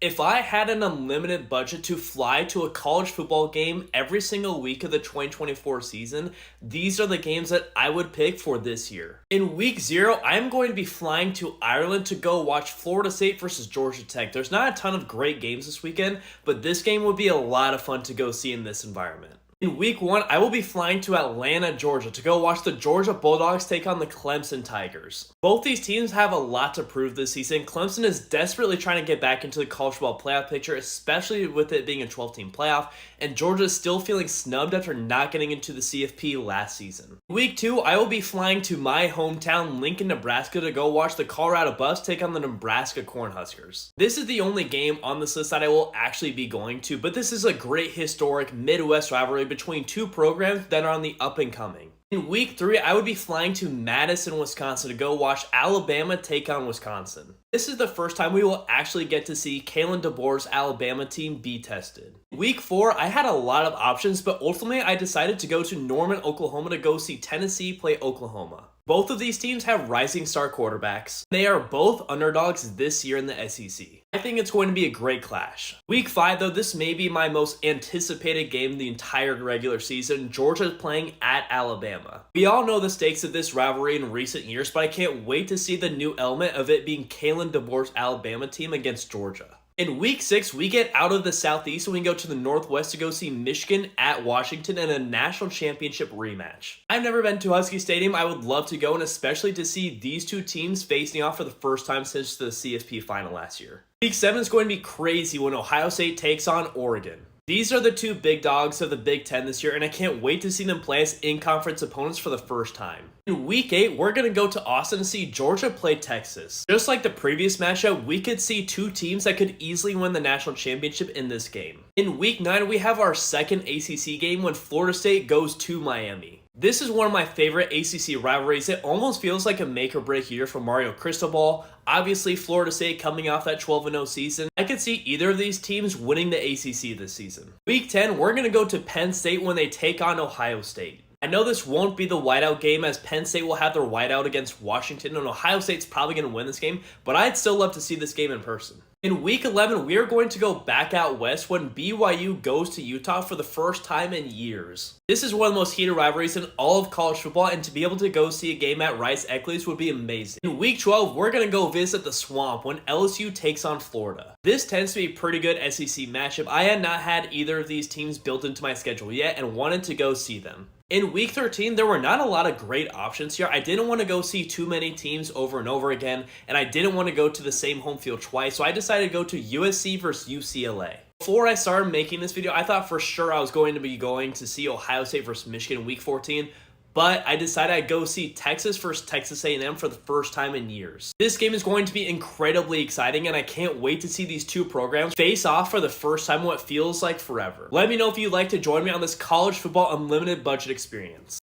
If I had an unlimited budget to fly to a college football game every single week of the 2024 season, these are the games that I would pick for this year. In week 0, I'm going to be flying to Ireland to go watch Florida State versus Georgia Tech. There's not a ton of great games this weekend, but this game would be a lot of fun to go see in this environment. In week 1, I will be flying to Atlanta, Georgia to go watch the Georgia Bulldogs take on the Clemson Tigers. Both these teams have a lot to prove this season. Clemson is desperately trying to get back into the college football playoff picture, especially with it being a 12-team playoff, and Georgia is still feeling snubbed after not getting into the CFP last season. In week 2, I will be flying to my hometown, Lincoln, Nebraska to go watch the Colorado Buffs take on the Nebraska Cornhuskers. This is the only game on this list that I will actually be going to, but this is a great historic Midwest rivalry between two programs that are on the up and coming. In week 3, I would be flying to Madison, Wisconsin to go watch Alabama take on Wisconsin. This is the first time we will actually get to see Kalen DeBoer's Alabama team be tested. Week 4, I had a lot of options, but ultimately I decided to go to Norman, Oklahoma to go see Tennessee play Oklahoma. Both of these teams have rising star quarterbacks. They are both underdogs this year in the SEC. I think it's going to be a great clash. Week 5, though, this may be my most anticipated game of the entire regular season. Georgia is playing at Alabama. We all know the stakes of this rivalry in recent years, but I can't wait to see the new element of it being Kalen DeBoer's Alabama team against Georgia. In week 6, we get out of the Southeast and we go to the Northwest to go see Michigan at Washington in a national championship rematch. I've never been to Husky Stadium. I would love to go, and especially to see these two teams facing off for the first time since the CFP final last year. Week 7 is going to be crazy when Ohio State takes on Oregon. These are the two big dogs of the Big Ten this year, and I can't wait to see them play as in-conference opponents for the first time. In week 8, we're going to go to Austin to see Georgia play Texas. Just like the previous matchup, we could see two teams that could easily win the national championship in this game. In week 9, we have our second ACC game when Florida State goes to Miami. This is one of my favorite ACC rivalries. It almost feels like a make-or-break year for Mario Cristobal. Obviously, Florida State coming off that 12-0 season. I could see either of these teams winning the ACC this season. Week 10, we're going to go to Penn State when they take on Ohio State. I know this won't be the whiteout game, as Penn State will have their whiteout against Washington, and Ohio State's probably going to win this game, but I'd still love to see this game in person. In week 11, we are going to go back out west when BYU goes to Utah for the first time in years. This is one of the most heated rivalries in all of college football, and to be able to go see a game at Rice-Eccles would be amazing. In week 12, we're going to go visit the Swamp when LSU takes on Florida. This tends to be a pretty good SEC matchup. I had not had either of these teams built into my schedule yet and wanted to go see them. In week 13, there were not a lot of great options here. I didn't want to go see too many teams over and over again, and I didn't want to go to the same home field twice, so I decided to go to USC versus UCLA. Before I started making this video, I thought for sure I was going to be going to see Ohio State versus Michigan in week 14, but I decided I'd go see Texas versus Texas A&M for the first time in years. This game is going to be incredibly exciting, and I can't wait to see these two programs face off for the first time in what feels like forever. Let me know if you'd like to join me on this college football unlimited budget experience.